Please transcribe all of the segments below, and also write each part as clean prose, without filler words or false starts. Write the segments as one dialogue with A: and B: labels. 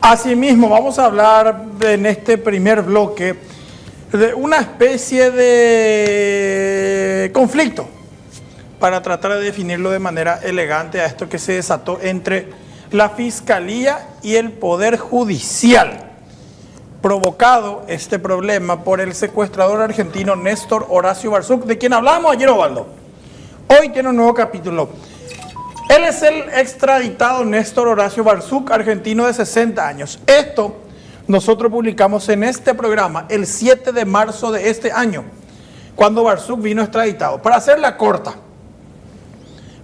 A: Asimismo, vamos a hablar en este primer bloque de una especie de conflicto para tratar de definirlo de manera elegante a esto que se desató entre la Fiscalía y el Poder Judicial, provocado este problema por el secuestrador argentino Néstor Horacio Barzuk, de quien hablamos ayer, Osvaldo. Hoy tiene un nuevo capítulo. Él es el extraditado Néstor Horacio Barzuk, argentino de 60 años. Esto nosotros publicamos en este programa el 7 de marzo de este año, cuando Barzuk vino extraditado. Para hacerla corta,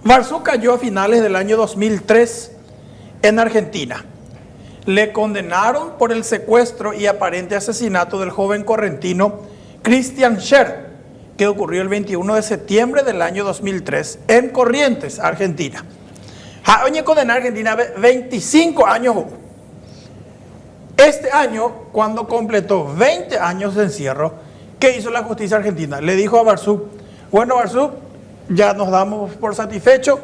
A: Barzuk cayó a finales del año 2003 en Argentina. Le condenaron por el secuestro y aparente asesinato del joven correntino Cristian Scher, que ocurrió el 21 de septiembre del año 2003 en Corrientes, Argentina. Oye, condenar a Argentina 25 años. Este año, cuando completó 20 años de encierro, ¿qué hizo la justicia argentina? Le dijo a Barzuk: bueno, Barzuk, ya nos damos por satisfecho,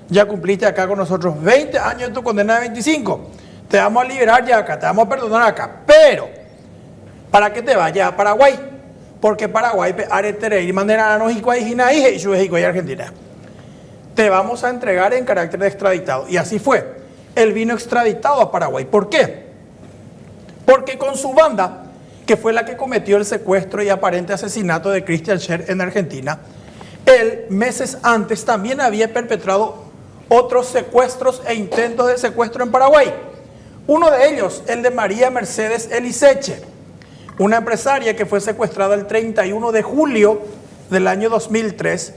A: ya cumpliste acá con nosotros 20 años de tu condena de 25. Te vamos a liberar ya acá, te vamos a perdonar acá, pero para que te vayas a Paraguay, porque Paraguay Argentina. Te vamos a entregar en carácter de extraditado. Y así fue. Él vino extraditado a Paraguay. ¿Por qué? Porque con su banda, que fue la que cometió el secuestro y aparente asesinato de Cristian Scher en Argentina, él meses antes también había perpetrado otros secuestros e intentos de secuestro en Paraguay. Uno de ellos, el de María Mercedes Eliseche, una empresaria que fue secuestrada el 31 de julio del año 2003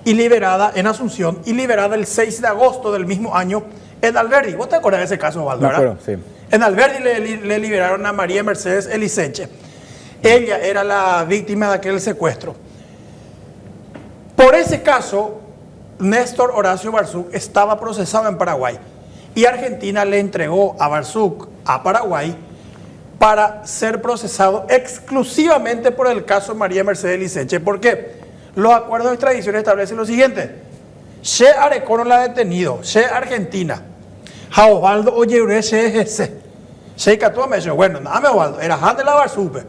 A: y liberada en Asunción, y liberada el 6 de agosto del mismo año en Alberdi. ¿Vos te acuerdas de ese caso, Osvaldo?
B: Me acuerdo, sí.
A: En Alberdi le liberaron a María Mercedes Eliseche. Ella era la víctima de aquel secuestro. Por ese caso, Néstor Horacio Barzuk estaba procesado en Paraguay y Argentina le entregó a Barzuk a Paraguay para ser procesado exclusivamente por el caso María Mercedes Eliseche. ¿Por qué? Los acuerdos de extradición establecen lo siguiente: Che Arecono la ha detenido, Che Argentina, a Osvaldo Oyeure Che ese, Che Catúa me dijo, bueno, nada, Osvaldo, era Han de la Barzuk,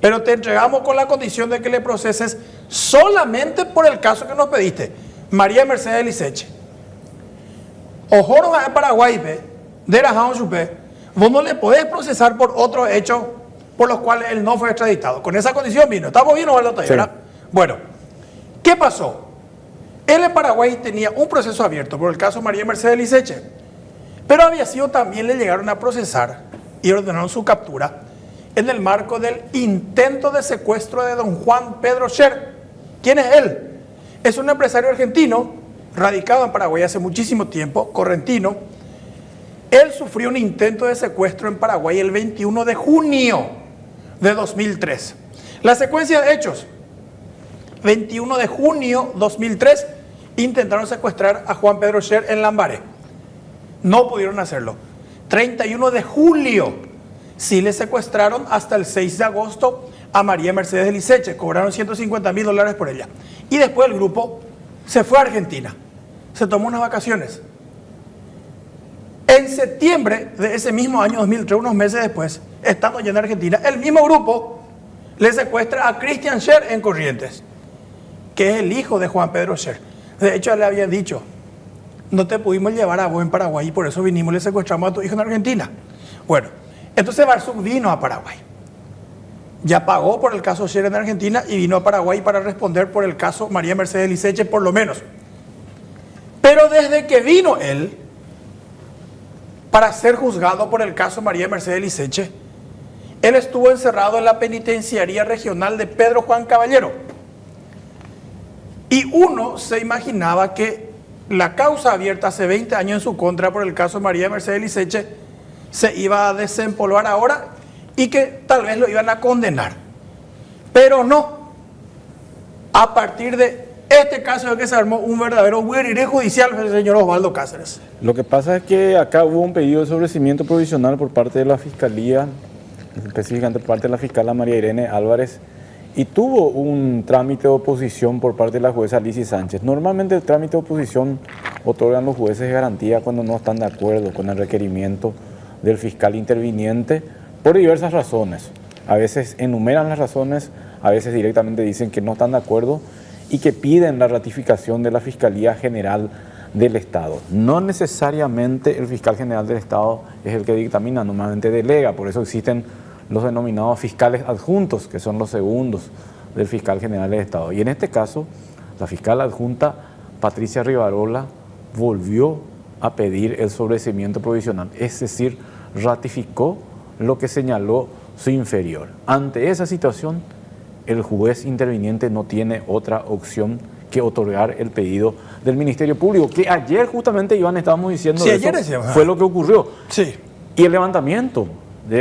A: pero te entregamos con la condición de que le proceses solamente por el caso que nos pediste, María Mercedes Eliseche. Ojo, en Paraguay, de la Han Chupé, vos no le podés procesar por otros hechos por los cuales él no fue extraditado. Con esa condición vino. ¿Estamos bien, Osvaldo? Sí. Bueno, ¿qué pasó? Él en Paraguay tenía un proceso abierto por el caso María Mercedes Eliseche, pero había sido también, le llegaron a procesar y ordenaron su captura en el marco del intento de secuestro de don Juan Pedro Scher. ¿Quién es él? Es un empresario argentino, radicado en Paraguay hace muchísimo tiempo, correntino. Él sufrió un intento de secuestro en Paraguay el 21 de junio de 2003. La secuencia de hechos: 21 de junio 2003, intentaron secuestrar a Juan Pedro Scher en Lambaré. No pudieron hacerlo. 31 de julio, sí le secuestraron hasta el 6 de agosto a María Mercedes Eliseche. Cobraron $150.000 por ella. Y después el grupo se fue a Argentina. Se tomó unas vacaciones. En septiembre de ese mismo año 2003, unos meses después, estando ya en Argentina, el mismo grupo le secuestra a Cristian Scher en Corrientes, que es el hijo de Juan Pedro Scher. De hecho, le habían dicho: no te pudimos llevar a vos en Paraguay y por eso vinimos y le secuestramos a tu hijo en Argentina. Bueno, entonces Barzuk vino a Paraguay. Ya pagó por el caso Scher en Argentina y vino a Paraguay para responder por el caso María Mercedes Eliseche, por lo menos. Pero desde que vino él para ser juzgado por el caso María Mercedes Eliseche, él estuvo encerrado en la penitenciaría regional de Pedro Juan Caballero. Y uno se imaginaba que la causa abierta hace 20 años en su contra por el caso María Mercedes Eliseche se iba a desempolvar ahora y que tal vez lo iban a condenar. Pero no. A partir de este caso es que se armó un verdadero huiriri judicial, el señor Osvaldo Cáceres.
B: Lo que pasa es que acá hubo un pedido de sobreseimiento provisional por parte de la Fiscalía, específicamente por parte de la fiscal María Irene Álvarez, y tuvo un trámite de oposición por parte de la jueza Alicia Sánchez. Normalmente el trámite de oposición otorgan los jueces de garantía cuando no están de acuerdo con el requerimiento del fiscal interviniente por diversas razones. A veces enumeran las razones, a veces directamente dicen que no están de acuerdo y que piden la ratificación de la Fiscalía General del Estado. No necesariamente el fiscal general del Estado es el que dictamina, normalmente delega, por eso existen los denominados fiscales adjuntos, que son los segundos del fiscal general del Estado. Y en este caso, la fiscal adjunta Patricia Rivarola volvió a pedir el sobreseimiento provisional, es decir, ratificó lo que señaló su inferior. Ante esa situación, el juez interviniente no tiene otra opción que otorgar el pedido del Ministerio Público, que ayer justamente, Iván, estábamos diciendo,
A: sí,
B: de
A: ayer
B: eso,
A: decíamos,
B: fue lo que ocurrió.
A: Sí.
B: Y el levantamiento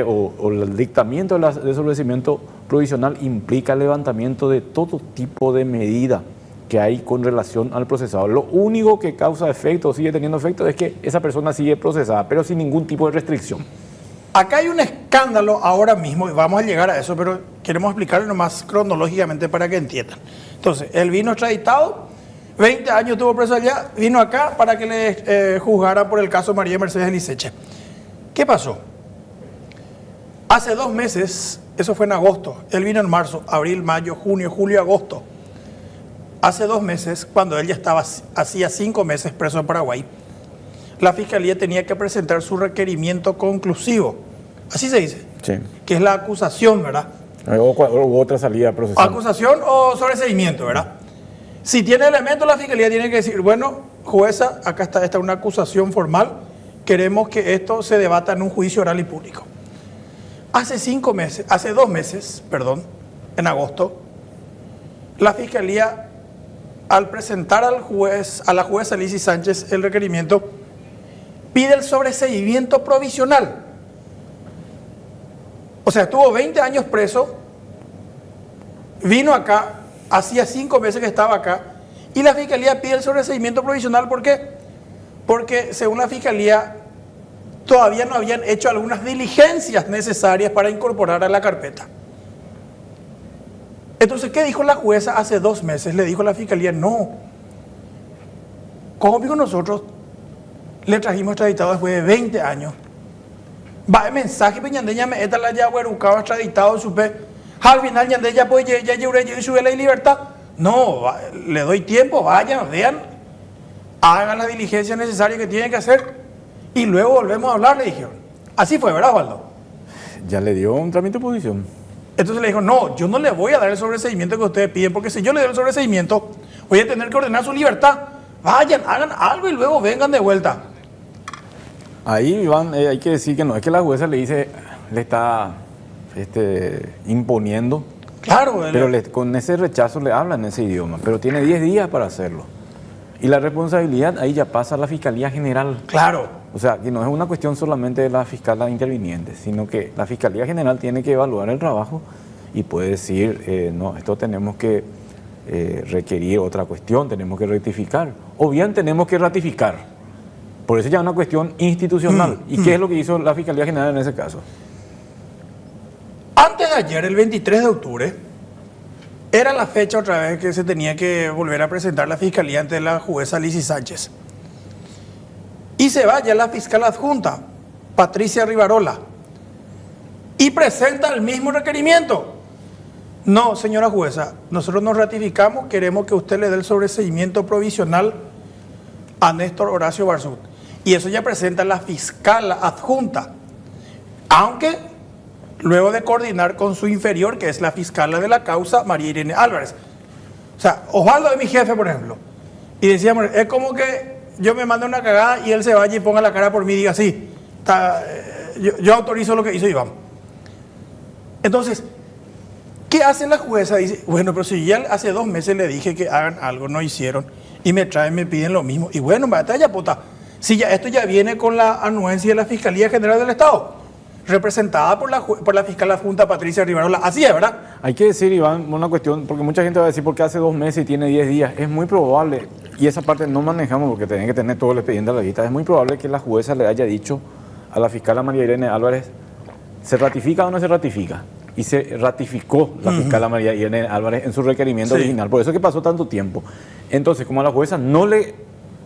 B: o el dictamiento de sobreseimiento provisional implica el levantamiento de todo tipo de medida que hay con relación al procesado. Lo único que causa efecto o sigue teniendo efecto es que esa persona sigue procesada, pero sin ningún tipo de restricción.
A: Acá hay un escándalo ahora mismo, y vamos a llegar a eso, pero queremos explicarlo nomás cronológicamente para que entiendan. Entonces, él vino extraditado, 20 años estuvo preso allá, vino acá para que le juzgara por el caso María Mercedes Eliseche. ¿Qué pasó? Hace 2 meses, eso fue en agosto, él vino en marzo, abril, mayo, junio, julio, agosto. Hace 2 meses, cuando él ya estaba hacía 5 meses preso en Paraguay, la Fiscalía tenía que presentar su requerimiento conclusivo, así se dice,
B: Sí.
A: que es la acusación, ¿verdad?
B: O otra salida procesal.
A: Acusación o sobreseimiento, ¿verdad? Si tiene elementos, la Fiscalía tiene que decir, bueno, jueza, acá está, esta es una acusación formal, queremos que esto se debata en un juicio oral y público. Hace 2 meses, en agosto, la Fiscalía, al presentar al juez, a la jueza Lizy Sánchez el requerimiento, pide el sobreseimiento provisional. O sea, estuvo 20 años preso, vino acá, hacía 5 meses que estaba acá, y la Fiscalía pide el sobreseimiento provisional. ¿Por qué? Porque según la Fiscalía todavía no habían hecho algunas diligencias necesarias para incorporar a la carpeta. Entonces, ¿qué dijo la jueza hace 2 meses? Le dijo a la Fiscalía, no, como nosotros le trajimos extraditado después de 20 años. Va el mensaje, pues ñandeña me está la ya huerucaba extraditado, supe, al final ñandeña pues ya lloré y sube la libertad. No, le doy tiempo, vayan, vean, hagan las diligencias necesarias que tienen que hacer y luego volvemos a hablar, le dijeron. Así fue, ¿verdad, Osvaldo?
B: Ya le dio un trámite de oposición.
A: Entonces le dijo, no, yo no le voy a dar el sobreseimiento que ustedes piden, porque si yo le doy el sobreseimiento, voy a tener que ordenar su libertad. Vayan, hagan algo y luego vengan de vuelta.
B: Ahí, Iván, hay que decir que no es que la jueza le está imponiendo,
A: Claro,
B: pero con ese rechazo le habla en ese idioma, pero tiene 10 días para hacerlo. Y la responsabilidad ahí ya pasa a la Fiscalía General.
A: claro.
B: O sea, que no es una cuestión solamente de la fiscal interviniente, sino que la Fiscalía General tiene que evaluar el trabajo y puede decir, no, esto tenemos que requerir otra cuestión, tenemos que rectificar, o bien tenemos que ratificar. Por eso ya es una cuestión institucional. ¿Y qué es lo que hizo la Fiscalía General en ese caso?
A: Antes de ayer, el 23 de octubre, era la fecha otra vez que se tenía que volver a presentar la Fiscalía ante la jueza Lizy Sánchez. Y se va ya la fiscal adjunta, Patricia Rivarola, y presenta el mismo requerimiento. No, señora jueza, nosotros nos ratificamos, queremos que usted le dé el sobreseimiento provisional a Néstor Horacio Barzut. Y eso ya presenta la fiscal adjunta, aunque luego de coordinar con su inferior, que es la fiscal de la causa, María Irene Álvarez. O sea, Osvaldo es mi jefe, por ejemplo, y decíamos, es como que yo me mando una cagada y él se vaya y ponga la cara por mí y diga, sí, yo autorizo lo que hizo Iván. Entonces, ¿qué hace la jueza? Dice, bueno, pero si ya hace 2 meses le dije que hagan algo, no hicieron, y me traen, me piden lo mismo. Y bueno, ya puta, si ya esto ya viene con la anuencia de la Fiscalía General del Estado, representada por la fiscal adjunta Patricia Rivarola. Así es, ¿verdad?
B: Hay que decir, Iván, una cuestión, porque mucha gente va a decir, porque hace 2 meses y tiene 10 días. Es muy probable, y esa parte no manejamos porque tienen que tener todo el expediente a la vista, es muy probable que la jueza le haya dicho a la fiscal María Irene Álvarez, ¿se ratifica o no se ratifica? Y se ratificó la fiscal María Irene Álvarez en su requerimiento original. Por eso es que pasó tanto tiempo. Entonces, como a la jueza no le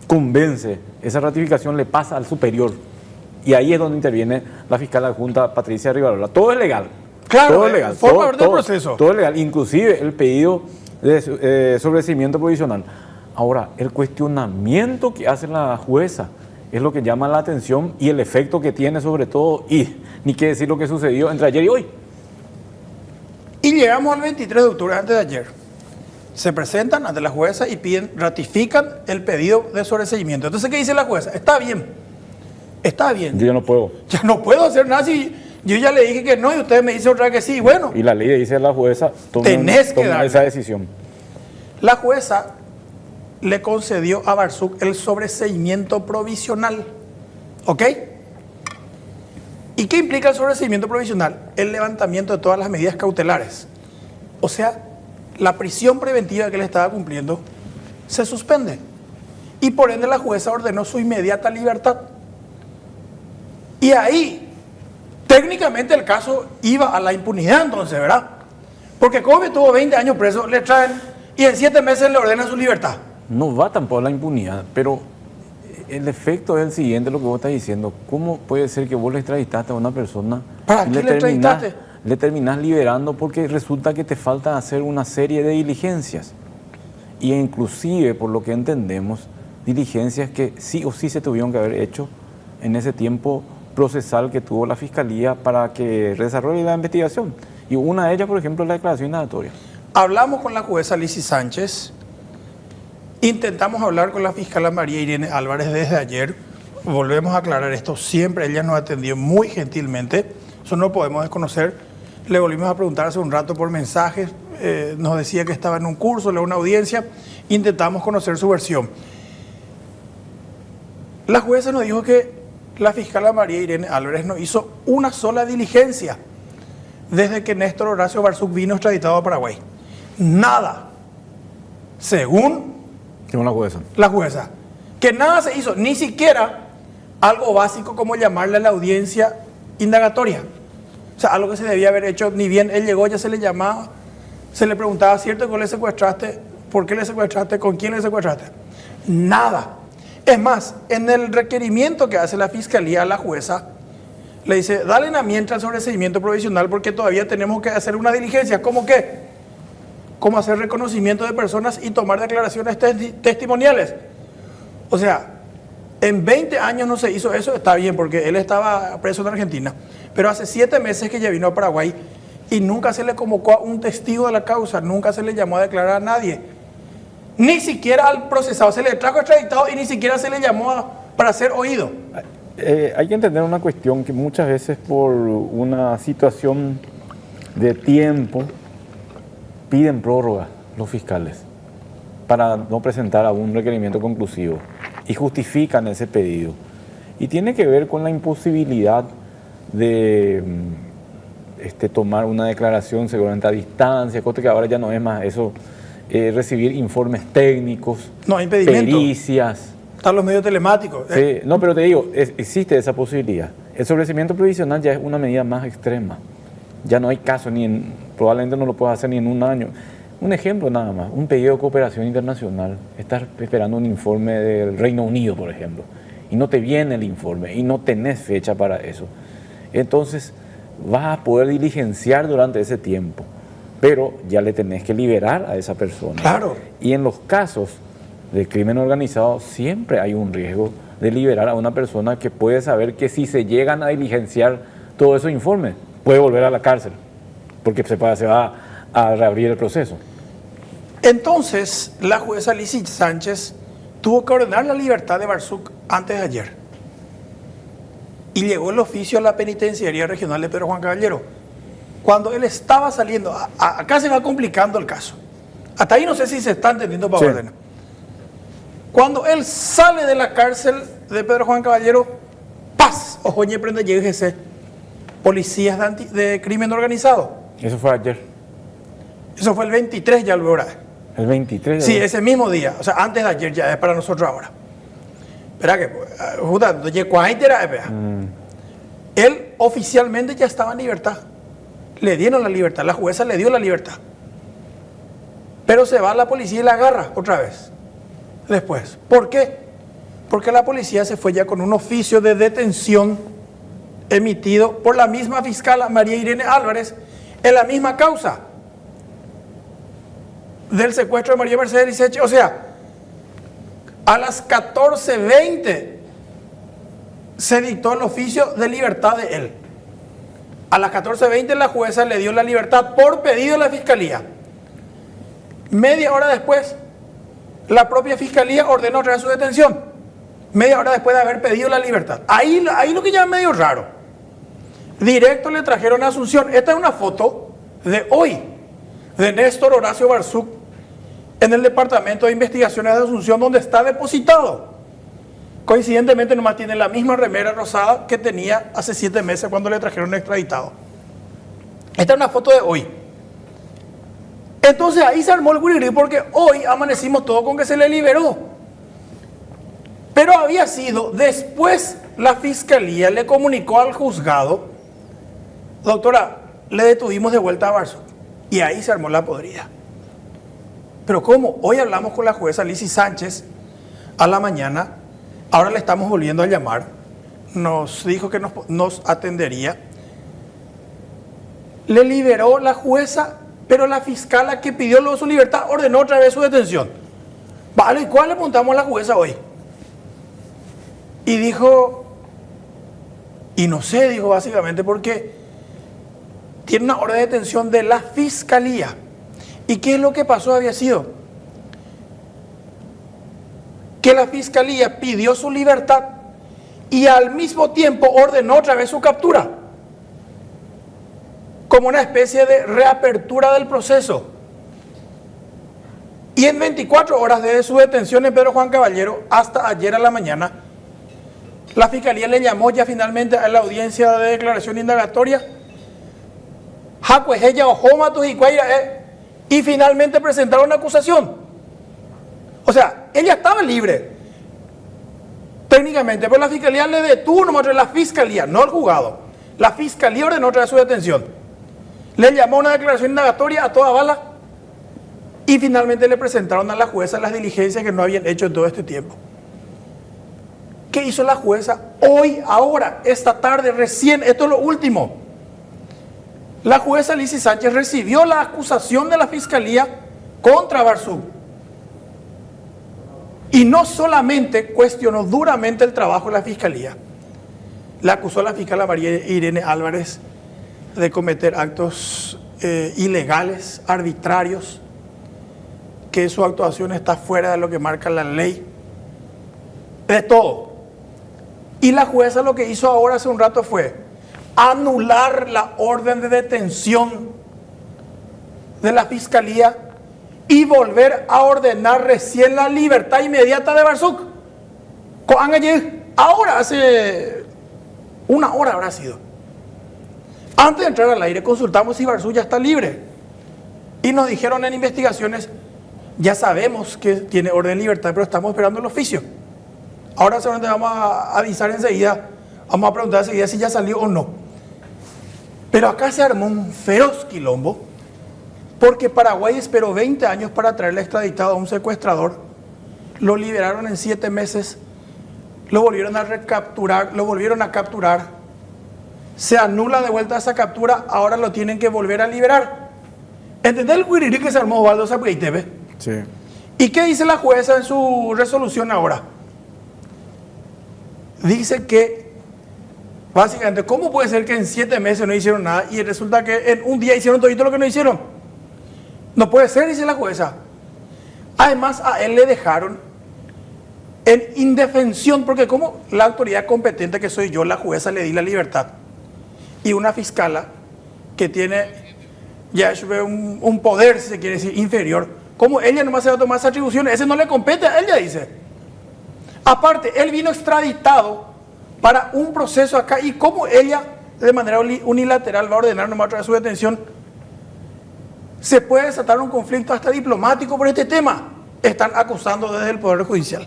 B: convence esa ratificación, le pasa al superior. Y ahí es donde interviene la fiscal adjunta Patricia Rivarola. Todo es legal.
A: Claro,
B: todo es legal.
A: forma parte del proceso.
B: Todo es legal, inclusive el pedido de sobreseimiento provisional. Ahora, el cuestionamiento que hace la jueza es lo que llama la atención y el efecto que tiene sobre todo, y ni qué decir lo que sucedió entre ayer y hoy.
A: Y llegamos al 23 de octubre, antes de ayer. Se presentan ante la jueza y ratifican el pedido de sobreseimiento. Entonces, ¿qué dice la jueza? Está bien. Está bien.
B: Yo no puedo.
A: Ya no puedo hacer nada si yo ya le dije que no y usted me dice otra vez que sí. Bueno,
B: Y la ley dice a la jueza,
A: tenés que
B: toma
A: darle.
B: esa decisión.
A: La jueza le concedió a Barzuk el sobreseimiento provisional. ¿Ok? ¿Y qué implica el sobreseimiento provisional? El levantamiento de todas las medidas cautelares. O sea, la prisión preventiva que él estaba cumpliendo se suspende. Y por ende la jueza ordenó su inmediata libertad. Y ahí, técnicamente el caso iba a la impunidad entonces, ¿verdad? Porque Kobe tuvo 20 años preso, le traen y en 7 meses le ordenan su libertad.
B: No va tampoco a la impunidad, pero el efecto es el siguiente, lo que vos estás diciendo. ¿Cómo puede ser que vos le extraditaste a una persona
A: ¿Para
B: y
A: qué le extraditaste?
B: le terminás liberando porque resulta que te falta hacer una serie de diligencias? Y inclusive, por lo que entendemos, diligencias que sí o sí se tuvieron que haber hecho en ese tiempo procesal que tuvo la Fiscalía para que desarrolle la investigación. Y una de ellas, por ejemplo, es la declaración indagatoria.
A: Hablamos con la jueza Lizy Sánchez, intentamos hablar con la fiscal María Irene Álvarez desde ayer, volvemos a aclarar esto, siempre ella nos atendió muy gentilmente, eso no podemos desconocer, le volvimos a preguntar hace un rato por mensajes, nos decía que estaba en un curso, en una audiencia, intentamos conocer su versión. La jueza nos dijo que la fiscal María Irene Álvarez no hizo una sola diligencia desde que Néstor Horacio Barzuk vino extraditado a Paraguay. Nada. Según
B: Según la jueza.
A: la jueza. Que nada se hizo, ni siquiera algo básico como llamarle a la audiencia indagatoria. O sea, algo que se debía haber hecho, ni bien él llegó, ya se le llamaba, se le preguntaba, ¿cierto que le secuestraste? ¿Por qué le secuestraste? ¿Con quién le secuestraste? Nada. Es más, en el requerimiento que hace la fiscalía a la jueza, le dice, dale a mientras el sobreseimiento provisional porque todavía tenemos que hacer una diligencia. ¿Cómo qué? Como hacer reconocimiento de personas y tomar declaraciones testimoniales. O sea, en 20 años no se hizo eso, está bien, porque él estaba preso en Argentina. Pero hace 7 meses que ya vino a Paraguay y nunca se le convocó a un testigo de la causa, nunca se le llamó a declarar a nadie. Ni siquiera al procesado se le trajo extraditado y ni siquiera se le llamó para ser oído.
B: Hay que entender una cuestión que muchas veces por una situación de tiempo piden prórroga los fiscales para no presentar algún requerimiento conclusivo y justifican ese pedido. Y tiene que ver con la imposibilidad de tomar una declaración seguramente a distancia, cosa que ahora ya no es más eso, recibir informes técnicos,
A: No, impedimento.
B: pericias.
A: Están los medios telemáticos.
B: Sí, no, pero te digo, existe esa posibilidad. El sobreseimiento provisional ya es una medida más extrema. Ya no hay caso, probablemente no lo puedas hacer ni en un año. Un ejemplo nada más, un pedido de cooperación internacional. Estás esperando un informe del Reino Unido, por ejemplo, y no te viene el informe y no tenés fecha para eso. Entonces, vas a poder diligenciar durante ese tiempo, pero ya le tenés que liberar a esa persona.
A: Claro.
B: Y en los casos de crimen organizado siempre hay un riesgo de liberar a una persona que puede saber que si se llegan a diligenciar todos esos informes, puede volver a la cárcel, porque se va a reabrir el proceso.
A: Entonces, la jueza Lizy Sánchez tuvo que ordenar la libertad de Barzuk antes de ayer. Y llegó el oficio a la Penitenciaría Regional de Pedro Juan Caballero. Cuando él estaba saliendo, acá se va complicando el caso. Hasta ahí no sé si se está entendiendo para ordenar. Cuando él sale de la cárcel de Pedro Juan Caballero, ¡paz! Ojoñe prende GGC, policías de crimen organizado.
B: Eso fue ayer.
A: Eso fue el 23 ya luego.
B: El 23.
A: Sí, ese mismo día, o sea, antes de ayer ya es para nosotros ahora. Espera que, él oficialmente ya estaba en libertad. Le dieron la libertad, la jueza le dio la libertad. Pero se va a la policía y la agarra otra vez. Después. ¿Por qué? Porque la policía se fue ya con un oficio de detención emitido por la misma fiscal María Irene Álvarez en la misma causa del secuestro de María Mercedes Liceche. O sea, a las 14:20 se dictó el oficio de libertad de él. A las 14:20 la jueza le dio la libertad por pedido de la fiscalía. Media hora después, la propia fiscalía ordenó traer su detención. Media hora después de haber pedido la libertad. Ahí lo que ya es medio raro. Directo le trajeron a Asunción. Esta es una foto de hoy, de Néstor Horacio Barzuk, en el Departamento de Investigaciones de Asunción, donde está depositado. Coincidentemente nomás tiene la misma remera rosada que tenía hace 7 meses cuando le trajeron extraditado. Esta es una foto de hoy. Entonces ahí se armó el guirirí porque hoy amanecimos todo con que se le liberó. Pero había sido después la fiscalía le comunicó al juzgado: doctora, le detuvimos de vuelta a Barzuk. Y ahí se armó la podrida. Pero ¿cómo? Hoy hablamos con la jueza Lizy Sánchez a la mañana. Ahora le estamos volviendo a llamar. Nos dijo que nos atendería. Le liberó la jueza, pero la fiscala que pidió luego su libertad ordenó otra vez su detención. Vale, ¿y cuál le preguntamos a la jueza hoy? Y dijo, y no sé, dijo básicamente porque tiene una orden de detención de la fiscalía. ¿Y qué es lo que pasó? Había sido que la fiscalía pidió su libertad y al mismo tiempo ordenó otra vez su captura, como una especie de reapertura del proceso. Y en 24 horas desde su detención en Pedro Juan Caballero hasta ayer a la mañana, la fiscalía le llamó ya finalmente a la audiencia de declaración indagatoria, y finalmente presentaron una acusación. O sea, ella estaba libre técnicamente, pero la fiscalía le detuvo nomás. La fiscalía, no el juzgado, la fiscalía ordenó otra vez su detención. Le llamó a una declaración indagatoria a toda bala y finalmente le presentaron a la jueza las diligencias que no habían hecho en todo este tiempo. ¿Qué hizo la jueza? Hoy, ahora, esta tarde, recién, esto es lo último. La jueza Lizy Sánchez recibió la acusación de la fiscalía contra Barzuk. Y no solamente cuestionó duramente el trabajo de la fiscalía, la acusó a la fiscal María Irene Álvarez de cometer actos ilegales, arbitrarios, que su actuación está fuera de lo que marca la ley, de todo. Y la jueza lo que hizo ahora hace un rato fue anular la orden de detención de la fiscalía y volver a ordenar recién la libertad inmediata de Barzuk. Ahora, hace una hora habrá sido. Antes de entrar al aire consultamos si Barzuk ya está libre y nos dijeron en investigaciones: ya sabemos que tiene orden de libertad, pero estamos esperando el oficio. Ahora solamente vamos a avisar enseguida, vamos a preguntar enseguida si ya salió o no. Pero acá se armó un feroz quilombo, porque Paraguay esperó 20 años para traerle extraditado a un secuestrador. Lo liberaron en 7 meses, lo volvieron a recapturar, lo volvieron a capturar. Se anula de vuelta esa captura, ahora lo tienen que volver a liberar. ¿Entendés el guirirí que se armó, Osvaldo Zapgueitebe?
B: Sí.
A: ¿Y qué dice la jueza en su resolución ahora? Dice que básicamente, ¿cómo puede ser que en 7 meses no hicieron nada y resulta que en un día hicieron todo lo que no hicieron? No puede ser, dice la jueza. Además, a él le dejaron en indefensión, porque como la autoridad competente que soy yo, la jueza, le di la libertad, y una fiscala que tiene ya un poder, si se quiere decir, inferior, como ella nomás se va a tomar esas atribuciones, ese no le compete a él, ya dice. Aparte, él vino extraditado para un proceso acá, y como ella de manera unilateral va a ordenar nomás otra vez su detención, se puede desatar un conflicto hasta diplomático por este tema. Están acusando desde el Poder Judicial.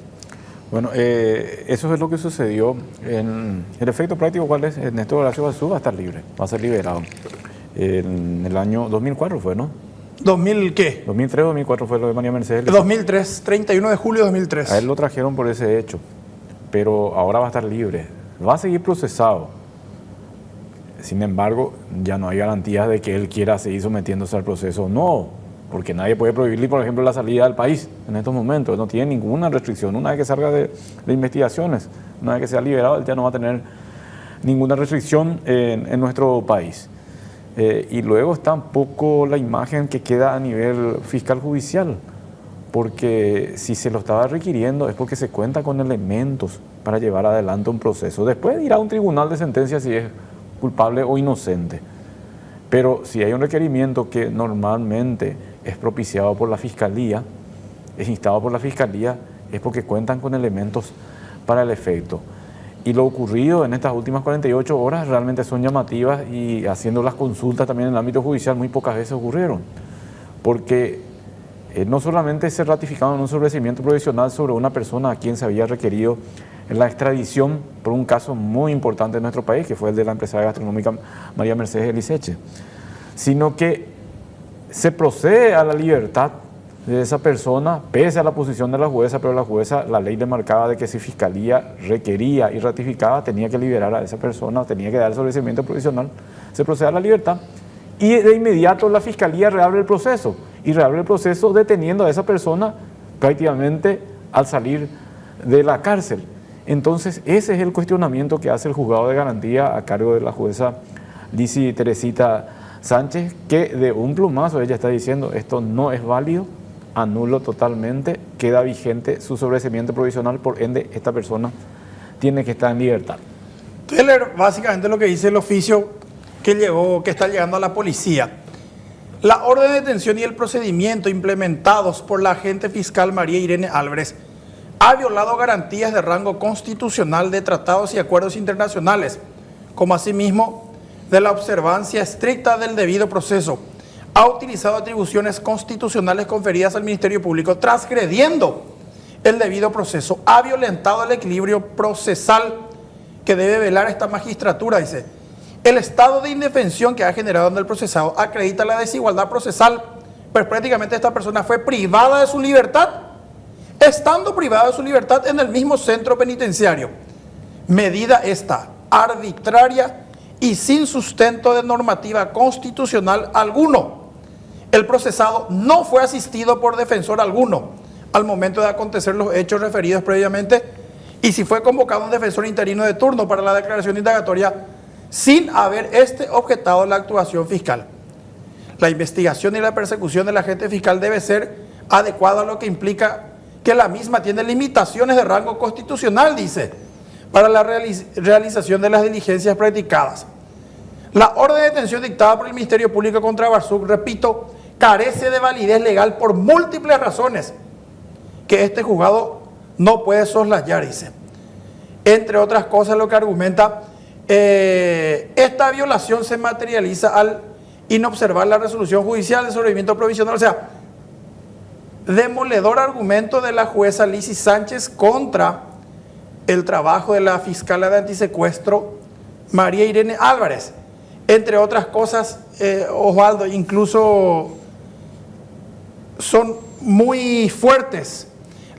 B: Bueno, eso es lo que sucedió. El efecto práctico, ¿cuál es? Néstor Horacio Barzuk va a estar libre, va a ser liberado. En el año 2004 fue, ¿no?
A: ¿2000 qué?
B: 2003 o 2004 fue lo de María Mercedes.
A: 2003, 31 de julio de 2003.
B: A él lo trajeron por ese hecho, pero ahora va a estar libre. Va a seguir procesado, Sin embargo, ya no hay garantías de que él quiera seguir sometiéndose al proceso o no, porque nadie puede prohibirle, por ejemplo, la salida del país en estos momentos. No tiene ninguna restricción. Una vez que salga de investigaciones, una vez que sea liberado, él ya no va a tener ninguna restricción en nuestro país. Y luego está un poco la imagen que queda a nivel fiscal judicial, porque si se lo estaba requiriendo es porque se cuenta con elementos para llevar adelante un proceso. Después irá a un tribunal de sentencia si es culpable o inocente. Pero si hay un requerimiento que normalmente es propiciado por la Fiscalía, es instado por la Fiscalía, es porque cuentan con elementos para el efecto. Y lo ocurrido en estas últimas 48 horas realmente son llamativas, y haciendo las consultas también en el ámbito judicial muy pocas veces ocurrieron. Porque no solamente se ratificaron un sobreseimiento provisional sobre una persona a quien se había requerido la extradición por un caso muy importante en nuestro país, que fue el de la empresaria gastronómica María Mercedes Eliseche, sino que se procede a la libertad de esa persona, pese a la posición de la jueza, pero la jueza, la ley le marcaba de que si Fiscalía requería y ratificaba, tenía que liberar a esa persona, tenía que dar el sobreseimiento provisional, se procede a la libertad, y de inmediato la Fiscalía reabre el proceso, y reabre el proceso deteniendo a esa persona prácticamente al salir de la cárcel. Entonces, ese es el cuestionamiento que hace el juzgado de garantía a cargo de la jueza Lizy Teresita Sánchez, que de un plumazo ella está diciendo: esto no es válido, anulo totalmente, queda vigente su sobreseimiento provisional, por ende esta persona tiene que estar en libertad.
A: Voy a leer básicamente lo que dice el oficio que está llegando a la policía. La orden de detención y el procedimiento implementados por la agente fiscal María Irene Álvarez ha violado garantías de rango constitucional de tratados y acuerdos internacionales, como asimismo de la observancia estricta del debido proceso. Ha utilizado atribuciones constitucionales conferidas al Ministerio Público, transgrediendo el debido proceso. Ha violentado el equilibrio procesal que debe velar esta magistratura, dice. El estado de indefensión que ha generado en el procesado acredita la desigualdad procesal, pues prácticamente esta persona fue privada de su libertad, estando privada de su libertad en el mismo centro penitenciario. Medida esta arbitraria y sin sustento de normativa constitucional alguno. El procesado no fue asistido por defensor alguno al momento de acontecer los hechos referidos previamente, y si fue convocado un defensor interino de turno para la declaración indagatoria sin haber objetado la actuación fiscal. La investigación y la persecución del agente fiscal debe ser adecuada a lo que implica que la misma tiene limitaciones de rango constitucional, dice, para la realización de las diligencias practicadas. La orden de detención dictada por el Ministerio Público contra Barzuk, repito, carece de validez legal por múltiples razones que este juzgado no puede soslayar, dice. Entre otras cosas, lo que argumenta, esta violación se materializa al inobservar la resolución judicial de sobreseimiento provisional. O sea, demoledor argumento de la jueza Lizy Sánchez contra el trabajo de la fiscal de antisecuestro María Irene Álvarez. Entre otras cosas, Osvaldo, incluso son muy fuertes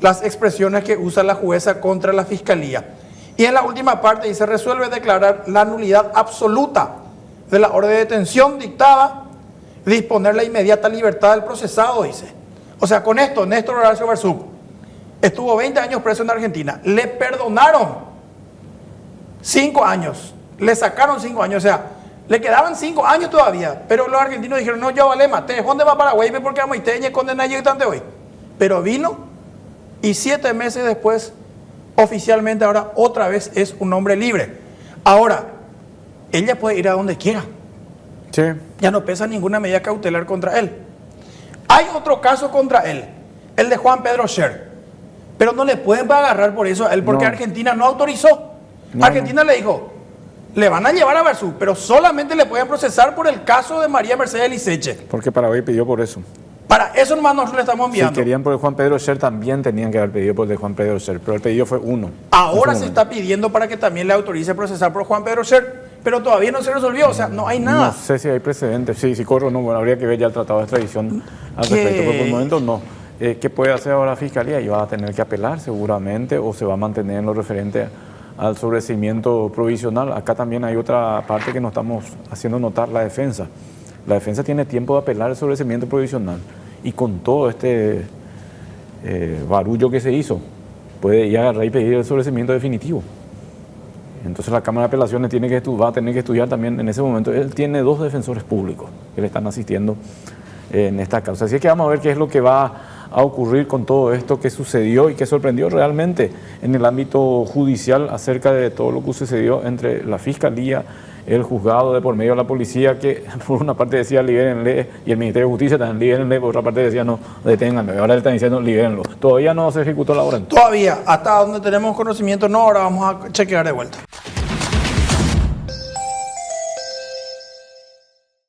A: las expresiones que usa la jueza contra la fiscalía. Y en la última parte dice: resuelve declarar la nulidad absoluta de la orden de detención dictada, disponer la inmediata libertad del procesado, dice. O sea, con esto, Néstor Horacio Barzuk estuvo 20 años preso en Argentina, le perdonaron 5 años, le sacaron 5 años, o sea, le quedaban 5 años todavía, pero los argentinos dijeron: no, ya vale, mate, ¿dónde va Paraguay? Porque vamos a ir condena y tanto hoy. Pero vino, y 7 meses después, oficialmente ahora otra vez es un hombre libre. Ahora, ella puede ir a donde quiera.
B: Sí.
A: Ya no pesa ninguna medida cautelar contra él. Hay otro caso contra él, el de Juan Pedro Scher, pero no le pueden agarrar por eso a él, porque no. Argentina no autorizó. No, Argentina le dijo: le van a llevar a Barzuk, pero solamente le pueden procesar por el caso de María Mercedes Eliseche.
B: Porque Paraguay pidió por eso.
A: Para eso nomás nosotros le estamos enviando.
B: Si querían por el Juan Pedro Scher, también tenían que haber pedido por el de Juan Pedro Scher, pero el pedido fue uno.
A: Ahora se está pidiendo para que también le autorice procesar por Juan Pedro Scher, pero todavía no se resolvió, o sea, no hay nada.
B: No sé si hay precedentes, sí, si corro no, bueno, habría que ver ya el tratado de extradición al respecto, pero por el momento no. ¿Qué puede hacer ahora la Fiscalía? Y va a tener que apelar seguramente, o se va a mantener en lo referente al sobreseimiento provisional. Acá también hay otra parte que nos estamos haciendo notar, la defensa. La defensa tiene tiempo de apelar el sobreseimiento provisional y con todo este barullo que se hizo, puede ir a agarrar y pedir el sobreseimiento definitivo. Entonces la Cámara de Apelaciones va a tener que estudiar también en ese momento. Él tiene 2 defensores públicos que le están asistiendo en esta causa. Así que vamos a ver qué es lo que va a ocurrir con todo esto que sucedió y que sorprendió realmente en el ámbito judicial acerca de todo lo que sucedió entre la Fiscalía, el juzgado, de por medio de la policía, que por una parte decía libérenle, y el Ministerio de Justicia también libérenle, por otra parte decía no, deténganlo. Ahora le están diciendo libérenlo. Todavía no se ejecutó la orden.
A: Todavía, hasta donde tenemos conocimiento, no, ahora vamos a chequear de vuelta.